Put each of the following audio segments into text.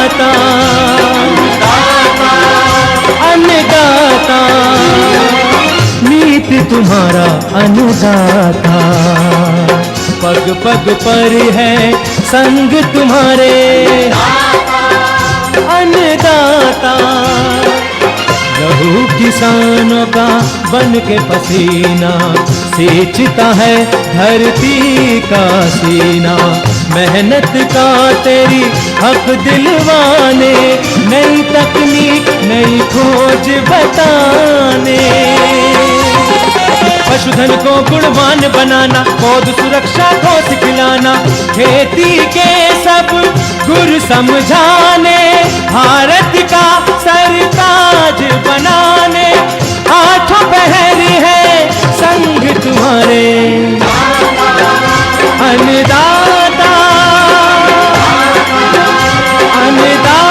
अन्नदाता, अन्नदाता, नीत तुम्हारा अन्नदाता। पग पग पर है संग तुम्हारे अन्नदाता। लहू किसानों का बन के पसीना सींचता है धरती का सीना। मेहनत का तेरी हक दिलवाने, नई तकनीक नई खोज बताने। पशुधन को गुणवान बनाना, पौध सुरक्षा को सिखलाना, खेती के सब गुर समझाने, भारत का सरताज बनाने। आठों पहर है संग तुम्हारे अन्नदाता, अन्नदाता।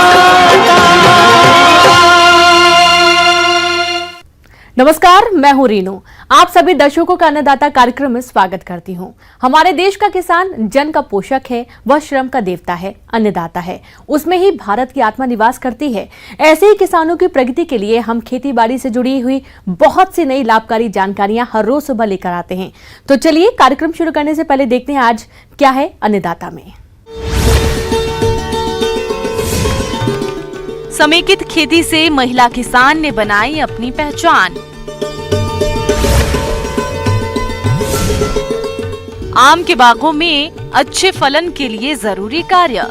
नमस्कार, मैं हूं रीनू। आप सभी दर्शकों का अन्नदाता कार्यक्रम में स्वागत करती हूं। हमारे देश का किसान जन का पोषक है, वह श्रम का देवता है, अन्नदाता है। उसमें ही भारत की आत्मा निवास करती है। ऐसे ही किसानों की प्रगति के लिए हम खेती बाड़ी से जुड़ी हुई बहुत सी नई लाभकारी जानकारियां हर रोज सुबह लेकर आते हैं। तो चलिए कार्यक्रम शुरू करने से पहले देखते हैं आज क्या है अन्नदाता में। समेकित खेती से महिला किसान ने बनाई अपनी पहचान। आम के बागों में अच्छे फलन के लिए जरूरी कार्य।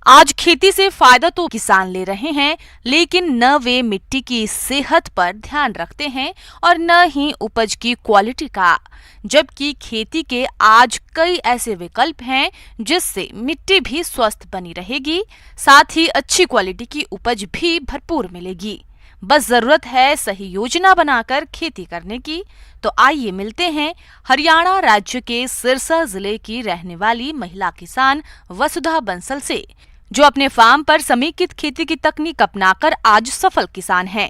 आज खेती से फायदा तो किसान ले रहे हैं, लेकिन न वे मिट्टी की सेहत पर ध्यान रखते हैं और न ही उपज की क्वालिटी का। जबकि खेती के आज कई ऐसे विकल्प हैं जिससे मिट्टी भी स्वस्थ बनी रहेगी, साथ ही अच्छी क्वालिटी की उपज भी भरपूर मिलेगी। बस जरूरत है सही योजना बनाकर खेती करने की। तो आइए मिलते हैं हरियाणा राज्य के सिरसा जिले की रहने वाली महिला किसान वसुधा बंसल से, जो अपने फार्म पर समेकित खेती की तकनीक अपनाकर आज सफल किसान हैं।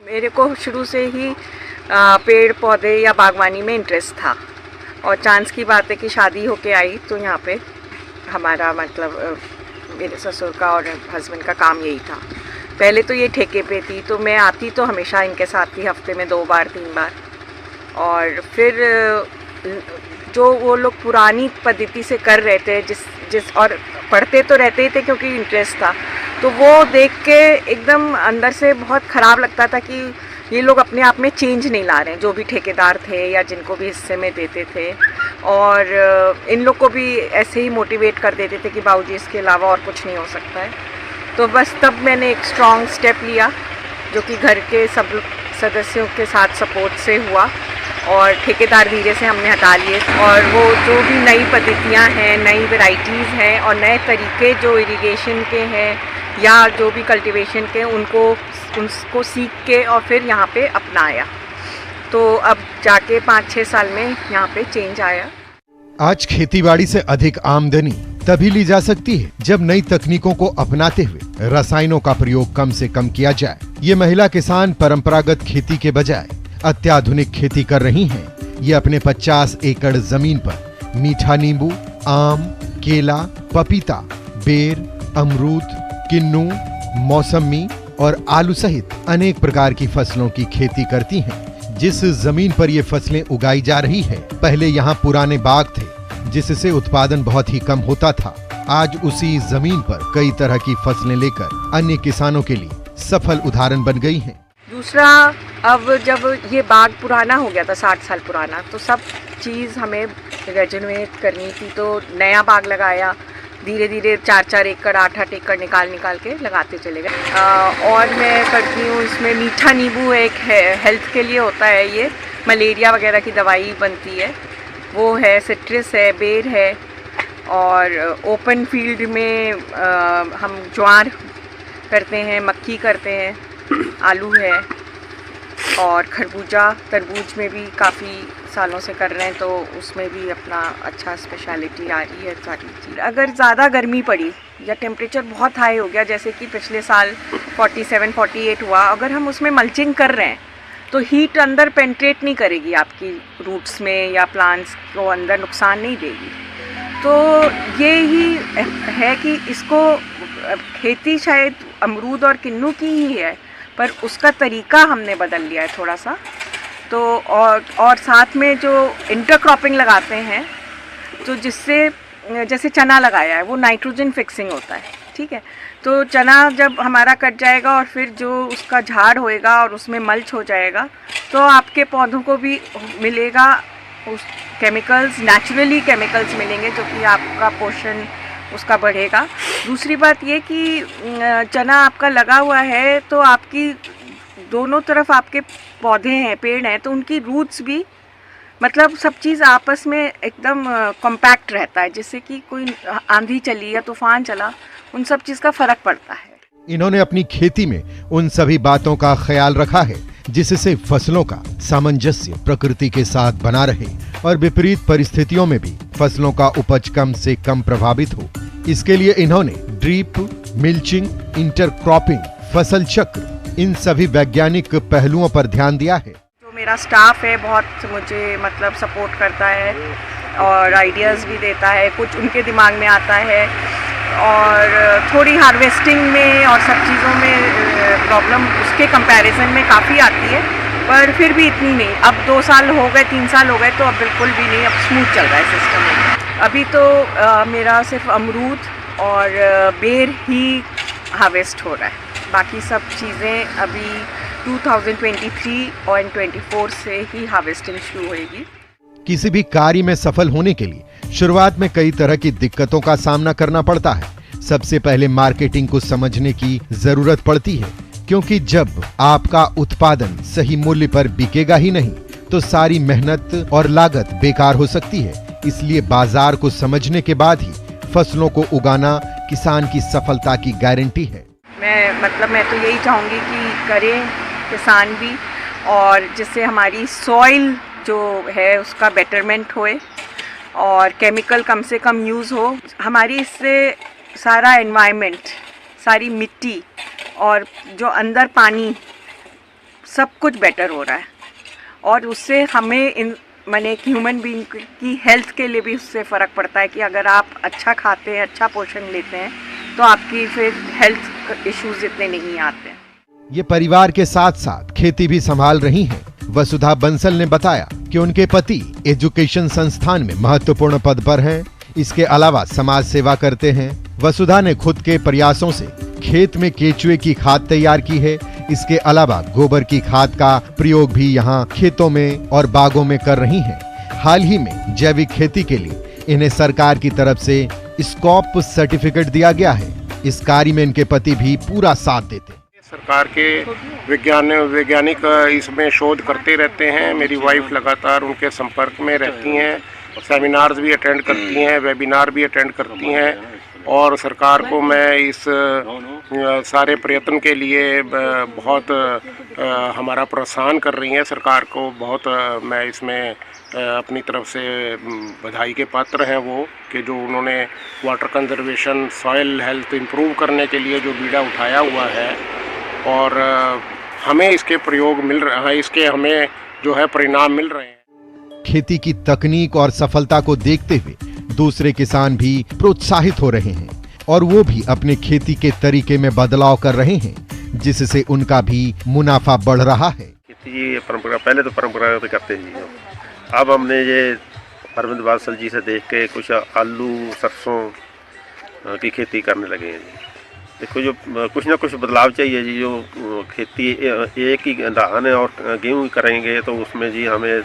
मेरे को शुरू से ही पेड़ पौधे या बागवानी में इंटरेस्ट था और चांस की बात है कि शादी होके आई तो यहाँ पे हमारा मतलब मेरे ससुर का और हस्बैंड का काम यही था। पहले तो ये ठेके पे थी तो मैं आती तो हमेशा इनके साथ थी, हफ्ते में 2 बार 3 बार। और फिर जो वो लोग पुरानी पद्धति से कर रहे थे जिस और पढ़ते तो रहते ही थे क्योंकि इंटरेस्ट था, तो वो देख के एकदम अंदर से बहुत ख़राब लगता था कि ये लोग अपने आप में चेंज नहीं ला रहे हैं, जो भी ठेकेदार थे या जिनको भी हिस्से में देते थे। और इन लोग को भी ऐसे ही मोटिवेट कर देते थे कि बाबूजी इसके अलावा और कुछ नहीं हो सकता है। तो बस तब मैंने एक स्ट्रॉन्ग स्टेप लिया जो कि घर के सब सदस्यों के साथ सपोर्ट से हुआ और ठेकेदार धीरे से हमने हटा लिए। और वो जो भी नई पद्धतियाँ हैं, नई वैरायटीज़ हैं और नए तरीके जो इरिगेशन के हैं या जो भी कल्टीवेशन के, उनको सीख के और फिर यहाँ पे अपनाया। तो अब जाके 5-6 साल में यहाँ पे चेंज आया। आज खेतीबाड़ी से अधिक आमदनी तभी ली जा सकती है जब नई तकनीकों को अपनाते हुए रसायनों का प्रयोग कम से कम किया जाए। ये महिला किसान परंपरागत खेती के बजाय अत्याधुनिक खेती कर रही हैं। ये अपने 50 एकड़ जमीन पर मीठा नींबू, आम, केला, पपीता, बेर, अमरूद, किन्नू, मौसमी और आलू सहित अनेक प्रकार की फसलों की खेती करती हैं। जिस जमीन पर ये फसलें उगाई जा रही है, पहले यहाँ पुराने बाग थे जिससे उत्पादन बहुत ही कम होता था। आज उसी जमीन पर कई तरह की फसलें लेकर अन्य किसानों के लिए सफल उदाहरण बन गई हैं। दूसरा, अब जब ये बाग पुराना हो गया था, 60 साल पुराना, तो सब चीज़ हमें रेजोनेट करनी थी। तो नया बाग लगाया धीरे धीरे 4-4 एकड़ 8-8 एकड़ निकाल के लगाते चले गए। और मैं करती हूँ इसमें मीठा नींबू, एक हेल्थ के लिए होता है, ये मलेरिया वगैरह की दवाई बनती है, वो है। सिट्रस है, बेर है। और ओपन फील्ड में हम ज्वार करते हैं, मक्की करते हैं, आलू है, और खरबूजा तरबूज में भी काफ़ी सालों से कर रहे हैं, तो उसमें भी अपना अच्छा स्पेशलिटी आ रही है सारी चीज़। अगर ज़्यादा गर्मी पड़ी या टेम्परेचर बहुत हाई हो गया, जैसे कि पिछले साल 47-48 हुआ, अगर हम उसमें मल्चिंग कर रहे हैं तो हीट अंदर पेंट्रेट नहीं करेगी आपकी रूट्स में या प्लांट्स को अंदर नुकसान नहीं देगी। तो ये ही है कि इसको खेती शायद अमरूद और किन्नू की ही है, पर उसका तरीका हमने बदल लिया है थोड़ा सा। तो और साथ में जो इंटरक्रॉपिंग लगाते हैं, तो जिससे जैसे चना लगाया है वो नाइट्रोजन फिक्सिंग होता है, ठीक है। तो चना जब हमारा कट जाएगा और फिर जो उसका झाड़ होएगा और उसमें मल्च हो जाएगा, तो आपके पौधों को भी मिलेगा उस केमिकल्स, नेचुरली केमिकल्स मिलेंगे, जो कि आपका पोषण उसका बढ़ेगा। दूसरी बात ये कि चना आपका लगा हुआ है तो आपकी दोनों तरफ आपके पौधे हैं, पेड़ हैं, तो उनकी रूट्स भी मतलब सब चीज़ आपस में एकदम कॉम्पैक्ट रहता है, जिससे कि कोई आंधी चली या तूफान चला, उन सब चीज़ का फर्क पड़ता है। इन्होंने अपनी खेती में उन सभी बातों का ख्याल रखा है जिससे फसलों का सामंजस्य प्रकृति के साथ बना रहे और विपरीत परिस्थितियों में भी फसलों का उपज कम से कम प्रभावित हो। इसके लिए इन्होंने ड्रिप, मिल्चिंग, इंटरक्रॉपिंग, फसल चक्र, इन सभी वैज्ञानिक पहलुओं पर ध्यान दिया है। जो मेरा स्टाफ है बहुत मुझे मतलब सपोर्ट करता है और आइडियाज़ भी देता है, कुछ उनके दिमाग में आता है, और थोड़ी हार्वेस्टिंग में और सब चीज़ों में प्रॉब्लम उसके कंपैरिजन में काफ़ी आती है, पर फिर भी इतनी नहीं। अब 2 साल हो गए, 3 साल हो गए, तो अब बिल्कुल भी नहीं, अब स्मूथ चल रहा है सिस्टम। अभी तो मेरा सिर्फ अमरूद और बेर ही हार्वेस्ट हो रहा है, बाकी सब चीज़ें अभी 2023 और 24 से ही हार्वेस्टिंग शुरू होएगी। किसी भी कार्य में सफल होने के लिए शुरुआत में कई तरह की दिक्कतों का सामना करना पड़ता है। सबसे पहले मार्केटिंग को समझने की जरूरत पड़ती है, क्योंकि जब आपका उत्पादन सही मूल्य पर बिकेगा ही नहीं तो सारी मेहनत और लागत बेकार हो सकती है। इसलिए बाजार को समझने के बाद ही फसलों को उगाना किसान की सफलता की गारंटी है। मैं तो यही चाहूँगी कि करें किसान भी, और जिससे हमारी सॉइल जो है उसका बेटरमेंट होए और केमिकल कम से कम यूज़ हो। हमारी इससे सारा एनवायरनमेंट, सारी मिट्टी और जो अंदर पानी, सब कुछ बेटर हो रहा है, और उससे हमें माने ह्यूमन बीइंग की हेल्थ के लिए भी उससे फ़र्क पड़ता है कि अगर आप अच्छा खाते हैं, अच्छा पोषण लेते हैं, तो आपकी फिर हेल्थ इश्यूज इतने नहीं आते हैं। ये परिवार के साथ साथ खेती भी संभाल रही हैं। वसुधा बंसल ने बताया कि उनके पति एजुकेशन संस्थान में महत्वपूर्ण पद पर हैं। इसके अलावा समाज सेवा करते हैं। वसुधा ने खुद के प्रयासों से खेत में केचुए की खाद तैयार की है। इसके अलावा गोबर की खाद का प्रयोग भी यहाँ खेतों में और बागों में कर रही हैं। हाल ही में जैविक खेती के लिए इन्हें सरकार की तरफ से स्कॉप सर्टिफिकेट दिया गया है। इस कार्य में इनके पति भी पूरा साथ देते हैं। सरकार के वैज्ञानिक इसमें शोध करते रहते हैं। मेरी वाइफ लगातार उनके संपर्क में रहती हैं, सेमिनार्स भी अटेंड करती हैं, वेबिनार भी अटेंड करती हैं, और सरकार को मैं इस सारे प्रयत्न के लिए बहुत हमारा प्रोत्साहन कर रही हैं। सरकार को बहुत मैं इसमें अपनी तरफ से बधाई के पात्र हैं वो, कि जो उन्होंने water conservation, soil health improve करने के लिए जो बीड़ा उठाया हुआ है, और हमें इसके प्रयोग मिल रहा है, इसके हमें जो है परिणाम मिल रहे हैं। खेती की तकनीक और सफलता को देखते हुए दूसरे किसान भी प्रोत्साहित हो रहे हैं, और वो भी अपने खेती के तरीके में बदलाव कर रहे हैं, जिससे उनका भी मुनाफा बढ़ रहा है। खेती परंपरा, पहले तो परंपरागत करते जी, अब हमने ये अरविंद बांसल जी से देख के कुछ आलू, सरसों की खेती करने लगे हैं जी। देखो, जो कुछ ना कुछ बदलाव चाहिए जी। जो खेती एक ही धान है और गेहूँ करेंगे तो उसमें जी हमें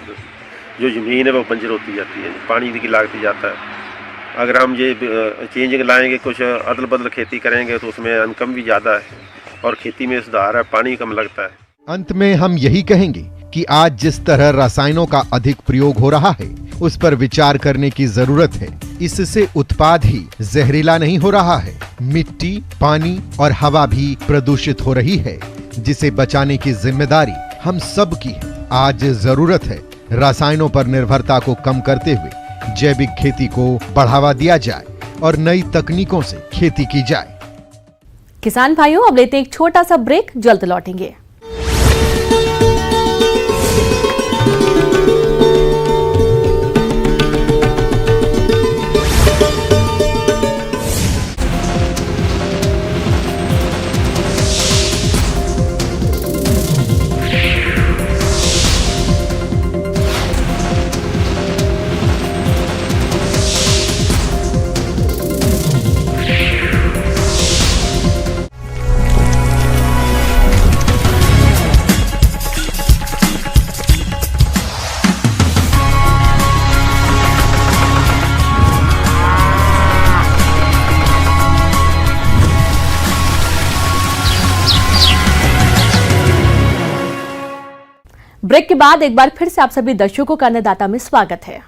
जो ज़मीन है वो बंजर होती जाती है, पानी की लागती जाता है। अगर हम ये चेंजिंग लाएंगे, कुछ अदल बदल खेती करेंगे तो उसमें इनकम भी ज़्यादा है और खेती में सुधार है, पानी कम लगता है। अंत में हम यही कहेंगे कि आज जिस तरह रसायनों का अधिक प्रयोग हो रहा है उस पर विचार करने की जरूरत है। इससे उत्पाद ही जहरीला नहीं हो रहा है, मिट्टी, पानी और हवा भी प्रदूषित हो रही है, जिसे बचाने की जिम्मेदारी हम सब की है। आज जरूरत है रसायनों पर निर्भरता को कम करते हुए जैविक खेती को बढ़ावा दिया जाए और नई तकनीकों से खेती की जाए। किसान भाइयों, अब लेते हैं एक छोटा सा ब्रेक, जल्द लौटेंगे। ब्रेक के बाद एक बार फिर से आप सभी दर्शकों का अन्नदाता में स्वागत है।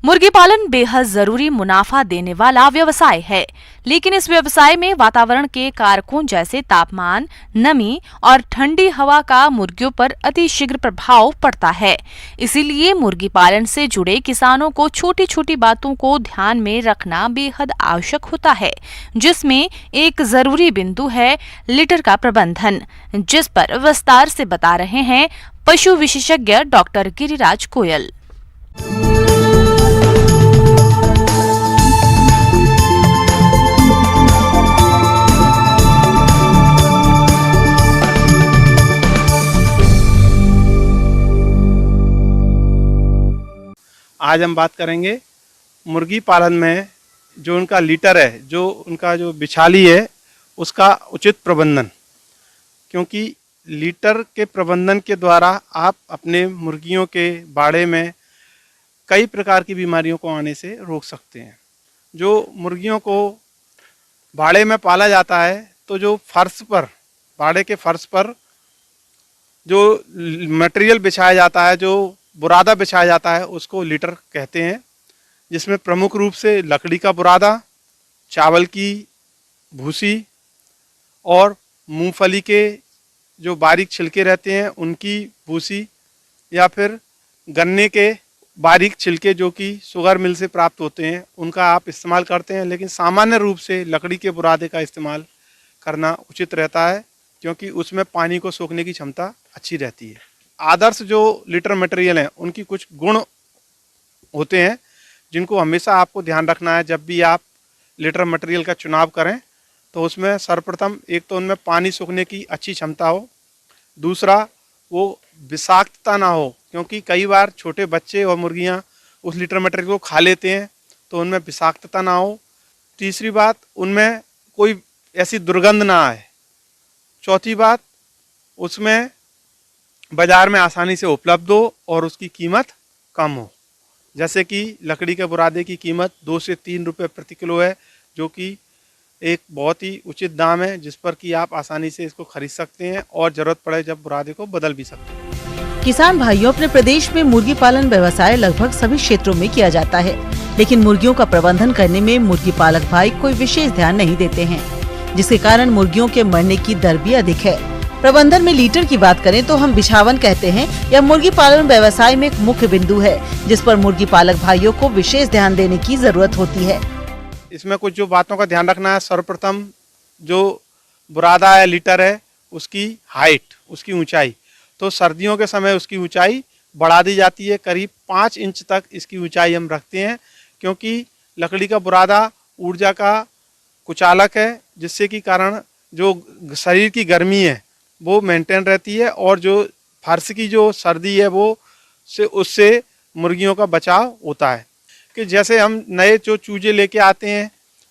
मुर्गी पालन बेहद जरूरी मुनाफा देने वाला व्यवसाय है, लेकिन इस व्यवसाय में वातावरण के कारकों जैसे तापमान, नमी और ठंडी हवा का मुर्गियों पर अतिशीघ्र प्रभाव पड़ता है। इसीलिए मुर्गी पालन से जुड़े किसानों को छोटी छोटी बातों को ध्यान में रखना बेहद आवश्यक होता है, जिसमें एक जरूरी बिंदु है लिटर का प्रबंधन, जिस पर विस्तार से बता रहे हैं पशु विशेषज्ञ डॉक्टर गिरिराज कोयल। आज हम बात करेंगे मुर्गी पालन में जो उनका लीटर है, जो उनका जो बिछाली है, उसका उचित प्रबंधन। क्योंकि लीटर के प्रबंधन के द्वारा आप अपने मुर्गियों के बाड़े में कई प्रकार की बीमारियों को आने से रोक सकते हैं। जो मुर्गियों को बाड़े में पाला जाता है तो जो फर्श पर, बाड़े के फर्श पर जो मटेरियल बिछाया जाता है, जो बुरादा बिछाया जाता है, उसको लीटर कहते हैं, जिसमें प्रमुख रूप से लकड़ी का बुरादा, चावल की भूसी और मूंगफली के जो बारीक छिलके रहते हैं उनकी भूसी, या फिर गन्ने के बारीक छिलके जो कि शुगर मिल से प्राप्त होते हैं, उनका आप इस्तेमाल करते हैं। लेकिन सामान्य रूप से लकड़ी के बुरादे का इस्तेमाल करना उचित रहता है, क्योंकि उसमें पानी को सोखने की क्षमता अच्छी रहती है। आदर्श जो लीटर मटेरियल हैं उनकी कुछ गुण होते हैं जिनको हमेशा आपको ध्यान रखना है। जब भी आप लीटर मटेरियल का चुनाव करें तो उसमें सर्वप्रथम एक तो उनमें पानी सोखने की अच्छी क्षमता हो, दूसरा वो विषाक्तता ना हो, क्योंकि कई बार छोटे बच्चे और मुर्गियां उस लीटर मटेरियल को खा लेते हैं तो उनमें विषाक्तता ना हो। तीसरी बात, उनमें कोई ऐसी दुर्गंध ना आए। चौथी बात, उसमें बाजार में आसानी से उपलब्ध हो और उसकी कीमत कम हो। जैसे कि लकड़ी के बुरादे की कीमत 2 से 3 रुपये प्रति किलो है, जो कि एक बहुत ही उचित दाम है, जिस पर कि आप आसानी से इसको खरीद सकते हैं और जरूरत पड़े जब बुरादे को बदल भी सकते हैं। किसान भाइयों, अपने प्रदेश में मुर्गी पालन व्यवसाय लगभग सभी क्षेत्रों में किया जाता है, लेकिन मुर्गियों का प्रबंधन करने में मुर्गी पालक भाई कोई विशेष ध्यान नहीं देते हैं, जिसके कारण मुर्गियों के मरने की दर भी अधिक है। प्रबंधन में लीटर की बात करें तो हम बिछावन कहते हैं। यह मुर्गी पालन व्यवसाय में एक मुख्य बिंदु है, जिस पर मुर्गी पालक भाइयों को विशेष ध्यान देने की जरूरत होती है। इसमें कुछ जो बातों का ध्यान रखना है, सर्वप्रथम जो बुरादा है, लीटर है, उसकी हाइट, उसकी ऊंचाई। तो सर्दियों के समय उसकी ऊंचाई बढ़ा दी जाती है, करीब 5 इंच तक इसकी ऊंचाई हम रखते हैं, क्योंकि लकड़ी का बुरादा ऊर्जा का कुचालक है, जिससे कि कारण जो शरीर की गर्मी है वो मेंटेन रहती है और जो फर्श की जो सर्दी है वो उससे मुर्गियों का बचाव होता है। कि जैसे हम नए जो चूजे लेके आते हैं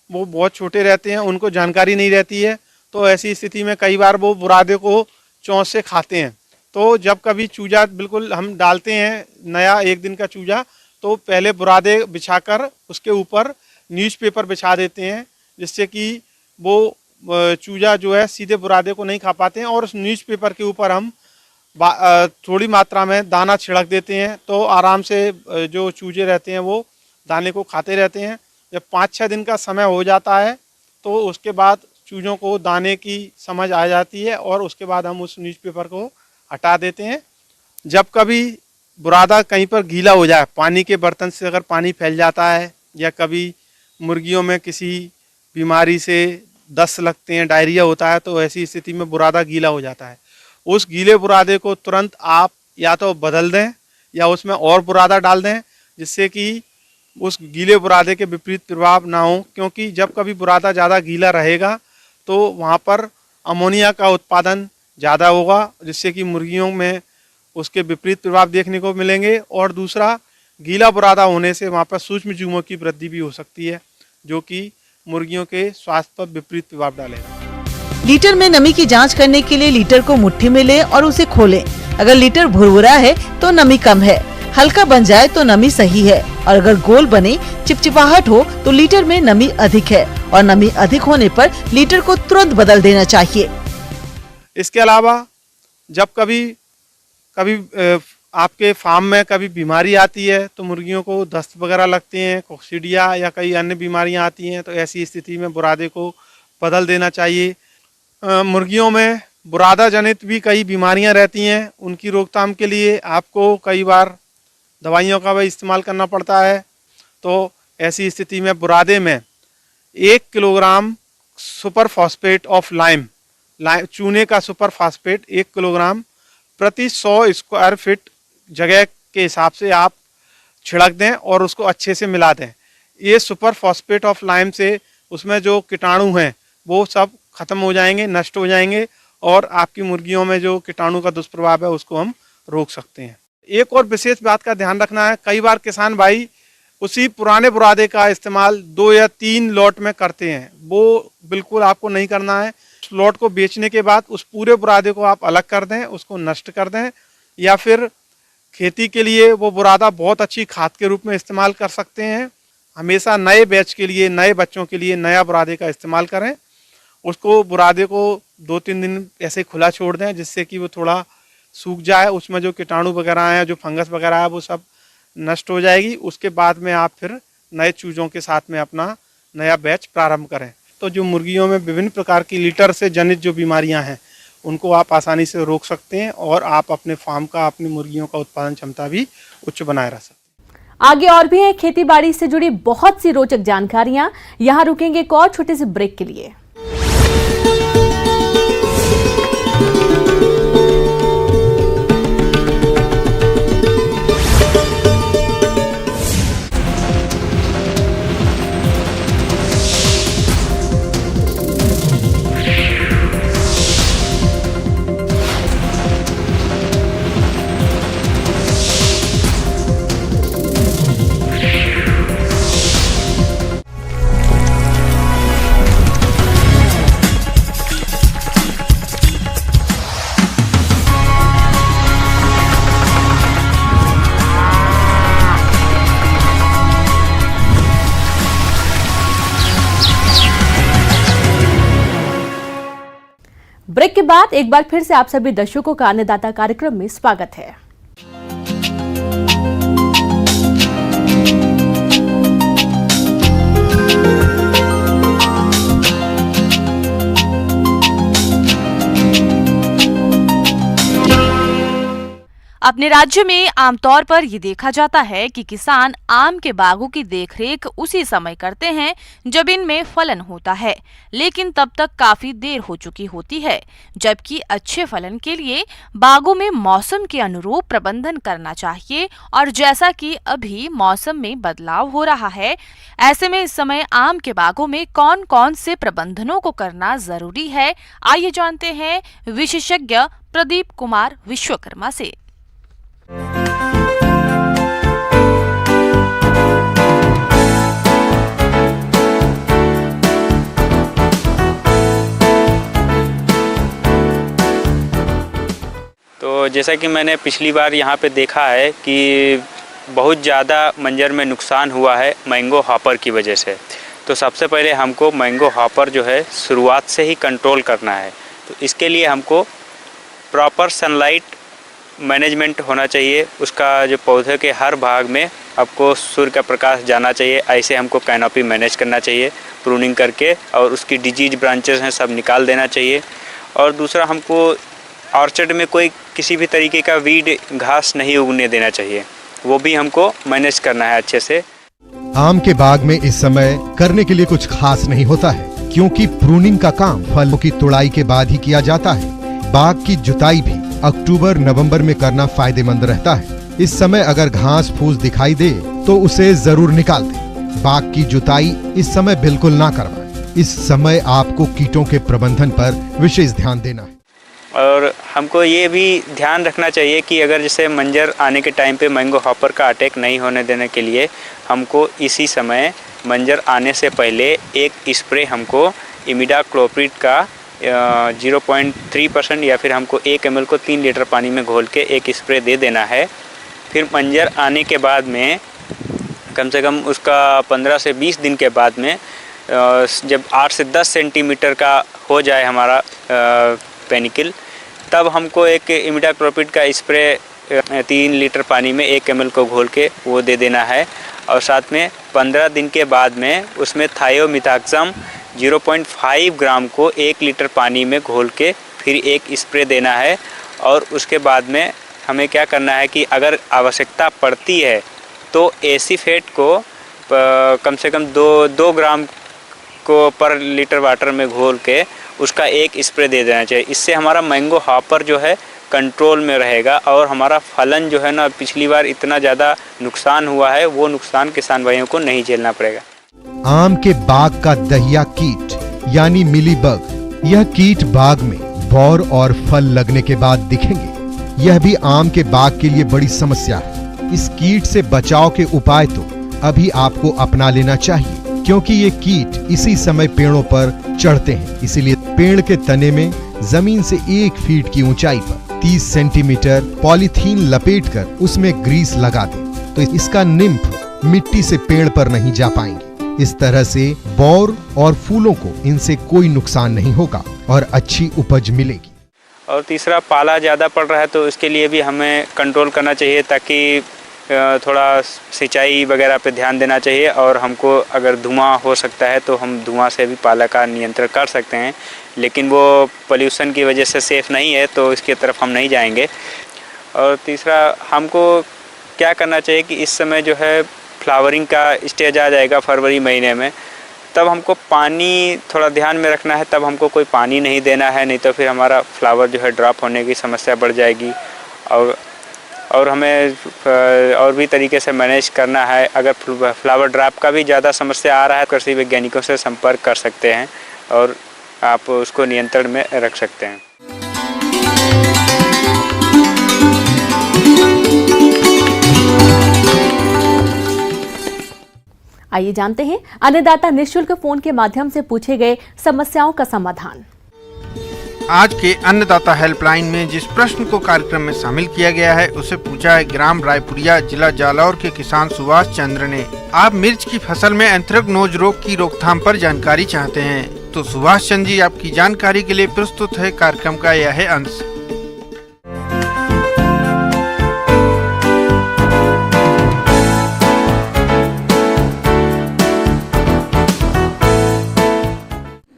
वो बहुत छोटे रहते हैं, उनको जानकारी नहीं रहती है, तो ऐसी स्थिति में कई बार वो बुरादे को चोंच से खाते हैं। तो जब कभी चूजा बिल्कुल हम डालते हैं नया 1 दिन का चूजा, तो पहले बुरादे बिछाकर उसके ऊपर न्यूज़पेपर बिछा देते हैं, जिससे कि वो चूजा जो है सीधे बुरादे को नहीं खा पाते हैं। और उस न्यूज़पेपर के ऊपर हम थोड़ी मात्रा में दाना छिड़क देते हैं, तो आराम से जो चूजे रहते हैं वो दाने को खाते रहते हैं। जब 5-6 दिन का समय हो जाता है तो उसके बाद चूजों को दाने की समझ आ जाती है और उसके बाद हम उस न्यूज़पेपर को हटा देते हैं। जब कभी बुरादा कहीं पर गीला हो जाए, पानी के बर्तन से अगर पानी फैल जाता है, या कभी मुर्गियों में किसी बीमारी से दस्त लगते हैं, डायरिया होता है, तो ऐसी स्थिति में बुरादा गीला हो जाता है। उस गीले बुरादे को तुरंत आप या तो बदल दें या उसमें और बुरादा डाल दें, जिससे कि उस गीले बुरादे के विपरीत प्रभाव ना हो। क्योंकि जब कभी बुरादा ज़्यादा गीला रहेगा तो वहाँ पर अमोनिया का उत्पादन ज़्यादा होगा, जिससे कि मुर्गियों में उसके विपरीत प्रभाव देखने को मिलेंगे। और दूसरा, गीला बुरादा होने से वहाँ पर सूक्ष्म जीवों की वृद्धि भी हो सकती है, जो कि मुर्गियों के स्वास्थ्य पर विपरीत प्रभाव डालेगा। लीटर में नमी की जांच करने के लिए लीटर को मुट्ठी में लें और उसे खोलें। अगर लीटर भुरभुरा है तो नमी कम है, हल्का बन जाए तो नमी सही है, और अगर गोल बने, चिपचिपाहट हो तो लीटर में नमी अधिक है, और नमी अधिक होने पर लीटर को तुरंत बदल देना चाहिए। इसके अलावा जब कभी आपके फार्म में कभी बीमारी आती है तो मुर्गियों को दस्त वगैरह लगते हैं, कोक्सीडिया या कई अन्य बीमारियां आती हैं, तो ऐसी स्थिति में बुरादे को बदल देना चाहिए। मुर्गियों में बुरादा जनित भी कई बीमारियां रहती हैं, उनकी रोकथाम के लिए आपको कई बार दवाइयों का भी इस्तेमाल करना पड़ता है। तो ऐसी स्थिति में बुरादे में 1 kilogram super phosphate of lime, चूने का सुपर फॉस्फेट 1 किलोग्राम प्रति 100 स्क्वायर फीट जगह के हिसाब से आप छिड़क दें और उसको अच्छे से मिला दें। ये सुपर फॉस्फेट ऑफ लाइम से उसमें जो कीटाणु हैं वो सब खत्म हो जाएंगे, नष्ट हो जाएंगे, और आपकी मुर्गियों में जो कीटाणु का दुष्प्रभाव है उसको हम रोक सकते हैं। एक और विशेष बात का ध्यान रखना है, कई बार किसान भाई उसी पुराने बुरादे का इस्तेमाल 2 या 3 लॉट में करते हैं, वो बिल्कुल आपको नहीं करना है। लॉट को बेचने के बाद उस पूरे बुरादे को आप अलग कर दें, उसको नष्ट कर दें, या फिर खेती के लिए वो बुरादा बहुत अच्छी खाद के रूप में इस्तेमाल कर सकते हैं। हमेशा नए बैच के लिए, नए बच्चों के लिए नया बुरादे का इस्तेमाल करें। उसको बुरादे को 2-3 दिन ऐसे खुला छोड़ दें, जिससे कि वो थोड़ा सूख जाए, उसमें जो कीटाणु वगैरह हैं, जो फंगस वगैरह है, वो सब नष्ट हो जाएगी। उसके बाद में आप फिर नए चूजों के साथ में अपना नया बैच प्रारंभ करें। तो जो मुर्गियों में विभिन्न प्रकार की लीटर से जनित जो बीमारियां हैं उनको आप आसानी से रोक सकते हैं, और आप अपने फार्म का, अपनी मुर्गियों का उत्पादन क्षमता भी उच्च बनाए रख सकते हैं। आगे और भी है खेती बाड़ी से जुड़ी बहुत सी रोचक जानकारियां। यहाँ रुकेंगे एक और छोटे से ब्रेक के लिए। ब्रेक के बाद एक बार फिर से आप सभी दर्शकों का अन्नदाता कार्यक्रम में स्वागत है। अपने राज्य में आमतौर पर ये देखा जाता है कि किसान आम के बागों की देखरेख उसी समय करते हैं जब इनमें फलन होता है, लेकिन तब तक काफी देर हो चुकी होती है। जबकि अच्छे फलन के लिए बागों में मौसम के अनुरूप प्रबंधन करना चाहिए, और जैसा कि अभी मौसम में बदलाव हो रहा है, ऐसे में इस समय आम के बागों में कौन कौन से प्रबंधनों को करना जरूरी है, आइए जानते हैं विशेषज्ञ प्रदीप कुमार विश्वकर्मा से। जैसा कि मैंने पिछली बार यहाँ पे देखा है कि बहुत ज़्यादा मंजर में नुकसान हुआ है मैंगो हॉपर की वजह से। तो सबसे पहले हमको मैंगो हॉपर जो है शुरुआत से ही कंट्रोल करना है। तो इसके लिए हमको प्रॉपर सनलाइट मैनेजमेंट होना चाहिए। उसका जो पौधे के हर भाग में आपको सूर्य का प्रकाश जाना चाहिए। ऐसे हमको कैनोपी मैनेज करना चाहिए प्रूनिंग करके, और उसकी डिजीज ब्रांचेस हैं सब निकाल देना चाहिए। और दूसरा, हमको ऑर्चर्ड में कोई किसी भी तरीके का वीड घास नहीं उगने देना चाहिए, वो भी हमको मैनेज करना है अच्छे से। आम के बाग में इस समय करने के लिए कुछ खास नहीं होता है, क्योंकि प्रूनिंग का काम फलों की तुड़ाई के बाद ही किया जाता है। बाग की जुताई भी अक्टूबर नवंबर में करना फायदेमंद रहता है। इस समय अगर घास फूस दिखाई दे तो उसे जरूर निकाल दें। बाग की जुताई इस समय बिल्कुल ना करवाएं। इस समय आपको कीटों के प्रबंधन पर विशेष ध्यान देना है। और हमको ये भी ध्यान रखना चाहिए कि अगर जैसे मंजर आने के टाइम पे मैंगो हॉपर का अटैक नहीं होने देने के लिए हमको इसी समय मंजर आने से पहले एक स्प्रे हमको इमिडाक्लोप्रिड का 0.3% या फिर हमको 1 ml को 3 लीटर पानी में घोल के एक स्प्रे दे देना है। फिर मंजर आने के बाद में कम से कम उसका 15 से 20 दिन के बाद में जब 8 से 10 सेंटीमीटर का हो जाए हमारा पेनिकल, तब हमको एक इमिडाक्लोप्रिड का स्प्रे 3 लीटर पानी में 1 ml को घोल के वो दे देना है। और साथ में 15 दिन के बाद में उसमें थायोमिथाक्सम 0.5 ग्राम को 1 लीटर पानी में घोल के फिर एक स्प्रे देना है। और उसके बाद में हमें क्या करना है कि अगर आवश्यकता पड़ती है तो एसीफेट को कम से कम 2 ग्राम को पर लीटर वाटर में घोल के उसका एक स्प्रे दे देना चाहिए। इससे हमारा मैंगो हॉपर जो है कंट्रोल में रहेगा और हमारा फलन जो है ना, पिछली बार इतना ज़्यादा नुकसान हुआ है वो नुकसान किसान भाइयों को नहीं झेलना पड़ेगा। आम के बाग का दहिया कीट यानी मिलीबग, यह कीट बाग में बौर और फल लगने के बाद दिखेंगे। यह भी आम के बाग के लिए बड़ी समस्या है। इस कीट से बचाव के उपाय तो अभी आपको अपना लेना चाहिए, क्योंकि ये कीट इसी समय पेड़ों पर चढ़ते हैं। इसीलिए पेड़ के तने में जमीन से 1 फीट की ऊंचाई पर 30 सेंटीमीटर पॉलीथीन लपेटकर उसमें ग्रीस लगा दें, तो इसका निम्फ मिट्टी से पेड़ पर नहीं जा पाएंगे। इस तरह से बौर और फूलों को इनसे कोई नुकसान नहीं होगा और अच्छी उपज मिलेगी। और तीसरा, पाला ज़्यादा पड़ रहा है तो इसके लिए भी हमें कंट्रोल करना चाहिए, ताकि थोड़ा सिंचाई वगैरह पे ध्यान देना चाहिए। और हमको अगर धुआं हो सकता है तो हम धुआं से भी पाला का नियंत्रण कर सकते हैं, लेकिन वो पोल्यूशन की वजह से सेफ़ नहीं है तो इसकी तरफ हम नहीं जाएंगे। और तीसरा, हमको क्या करना चाहिए कि इस समय जो है फ्लावरिंग का स्टेज आ जाएगा फरवरी महीने में, तब हमको पानी थोड़ा ध्यान में रखना है। तब हमको कोई पानी नहीं देना है, नहीं तो फिर हमारा फ्लावर जो है ड्रॉप होने की समस्या बढ़ जाएगी। और हमें और भी तरीके से मैनेज करना है। अगर फ्लावर ड्रॉप का भी ज़्यादा समस्या आ रहा है, कृषि वैज्ञानिकों से संपर्क कर सकते हैं और आप उसको नियंत्रण में रख सकते हैं। आइए जानते हैं अन्नदाता निःशुल्क फोन के माध्यम से पूछे गए समस्याओं का समाधान। आज के अन्नदाता हेल्पलाइन में जिस प्रश्न को कार्यक्रम में शामिल किया गया है उसे पूछा है ग्राम रायपुरिया, जिला जालौर के किसान सुभाष चंद्र ने। आप मिर्च की फसल में एंथ्रेक्नोज रोग की रोकथाम पर जानकारी चाहते हैं, तो सुभाष चंद्र जी आपकी जानकारी के लिए प्रस्तुत है कार्यक्रम का यह अंश।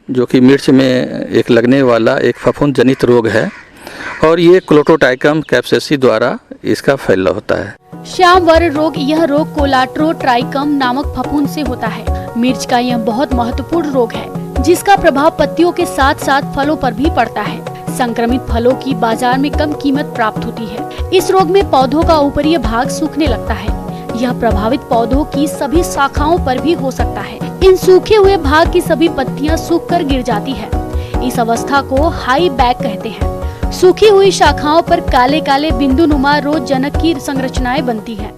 जो कि मिर्च में एक लगने वाला एक फफूंद जनित रोग है और ये क्लोटोटाइकम कैप्सेसी द्वारा इसका फैलाव होता है। श्यामवर रोग, यह रोग कोलाट्रोट्राइकम नामक फफूंद से होता है। मिर्च का यह बहुत महत्वपूर्ण रोग है जिसका प्रभाव पत्तियों के साथ साथ फलों पर भी पड़ता है। संक्रमित फलों की बाजार में कम कीमत प्राप्त होती है। इस रोग में पौधों का ऊपरी भाग सूखने लगता है। यह प्रभावित पौधों की सभी शाखाओं पर भी हो सकता है। इन सूखे हुए भाग की सभी पत्तियां सूखकर गिर जाती है। इस अवस्था को हाई बैक कहते हैं। सूखी हुई शाखाओं पर काले काले बिंदुनुमा रोगजनक की संरचनाएं बनती है।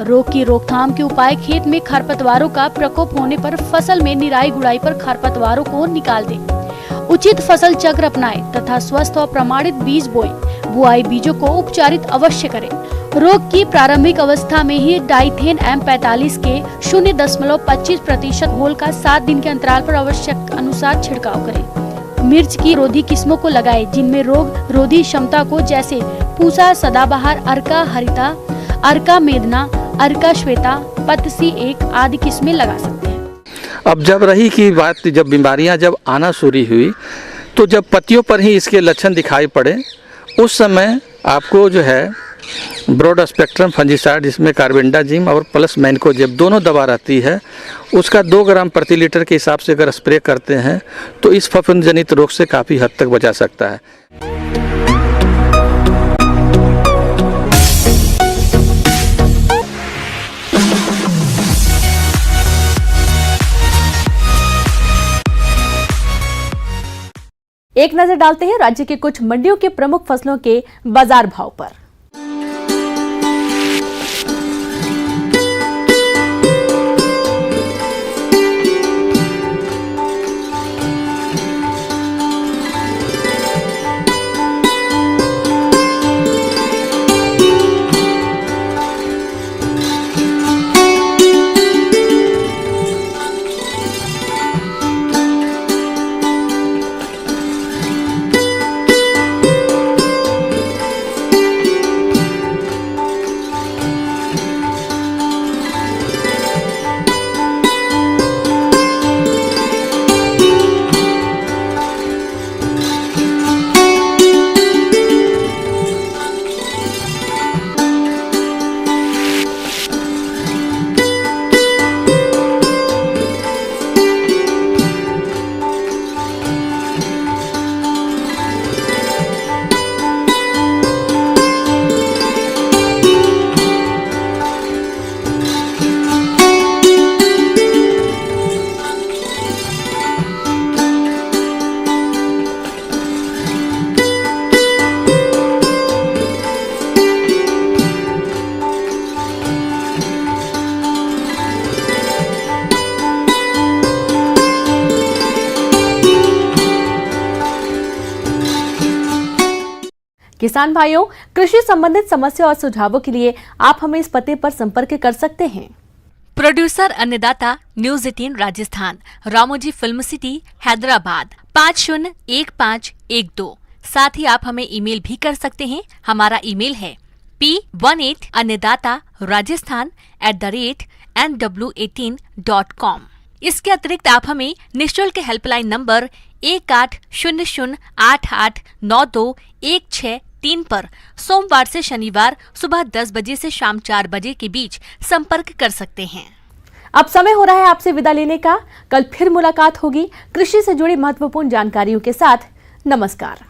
रोग की रोकथाम के उपाय, खेत में खरपतवारों का प्रकोप होने पर फसल में निराई गुड़ाई पर खरपतवारों को निकाल दें। उचित फसल चक्र अपनाएं तथा स्वस्थ और प्रमाणित बीज बोएं। बुआई बीजों को उपचारित अवश्य करें। रोग की प्रारंभिक अवस्था में ही डाइथेन M45 के 0.25% घोल का 7 दिन के अंतराल पर आवश्यक अनुसार छिड़काव करें। मिर्च की रोधी किस्मों को लगाएं जिनमें रोग रोधी क्षमता को, जैसे पूसा, सदाबहार, अर्का हरिता, अर्का मेदना, अर्का श्वेता, पतसी 1 आदि किस्में लगा सकते हैं। अब जब रही की बात, जब बीमारियां जब आना शुरू हुई तो जब पत्तियों पर ही इसके लक्षण दिखाई पड़े, उस समय आपको जो है ब्रॉड स्पेक्ट्रम फंजीसाइड, जिसमें कार्बेंडाजिम और प्लस मैनकोजेब दोनों दवा रहती है, उसका 2 ग्राम प्रति लीटर के हिसाब से अगर स्प्रे करते हैं तो इस फफूंद जनित रोग से काफ़ी हद तक बचा सकता है। एक नजर डालते हैं राज्य के कुछ मंडियों के प्रमुख फसलों के बाजार भाव पर। किसान भाइयों, कृषि संबंधित समस्या और सुझावों के लिए आप हमें इस पते पर संपर्क कर सकते हैं। प्रोड्यूसर अन्नदाता news 18 Rajasthan, Ramoji film city, Hyderabad 501512। साथ ही आप हमें ईमेल भी कर सकते हैं। हमारा ईमेल है p18annadatarajasthan@nw18.com। इसके अतिरिक्त आप हमें निःशुल्क हेल्पलाइन नंबर 1800889216 पर सोमवार से शनिवार सुबह 10 बजे से शाम 4 बजे के बीच संपर्क कर सकते हैं। अब समय हो रहा है आपसे विदा लेने का। कल फिर मुलाकात होगी कृषि से जुड़ी महत्वपूर्ण जानकारियों के साथ। नमस्कार।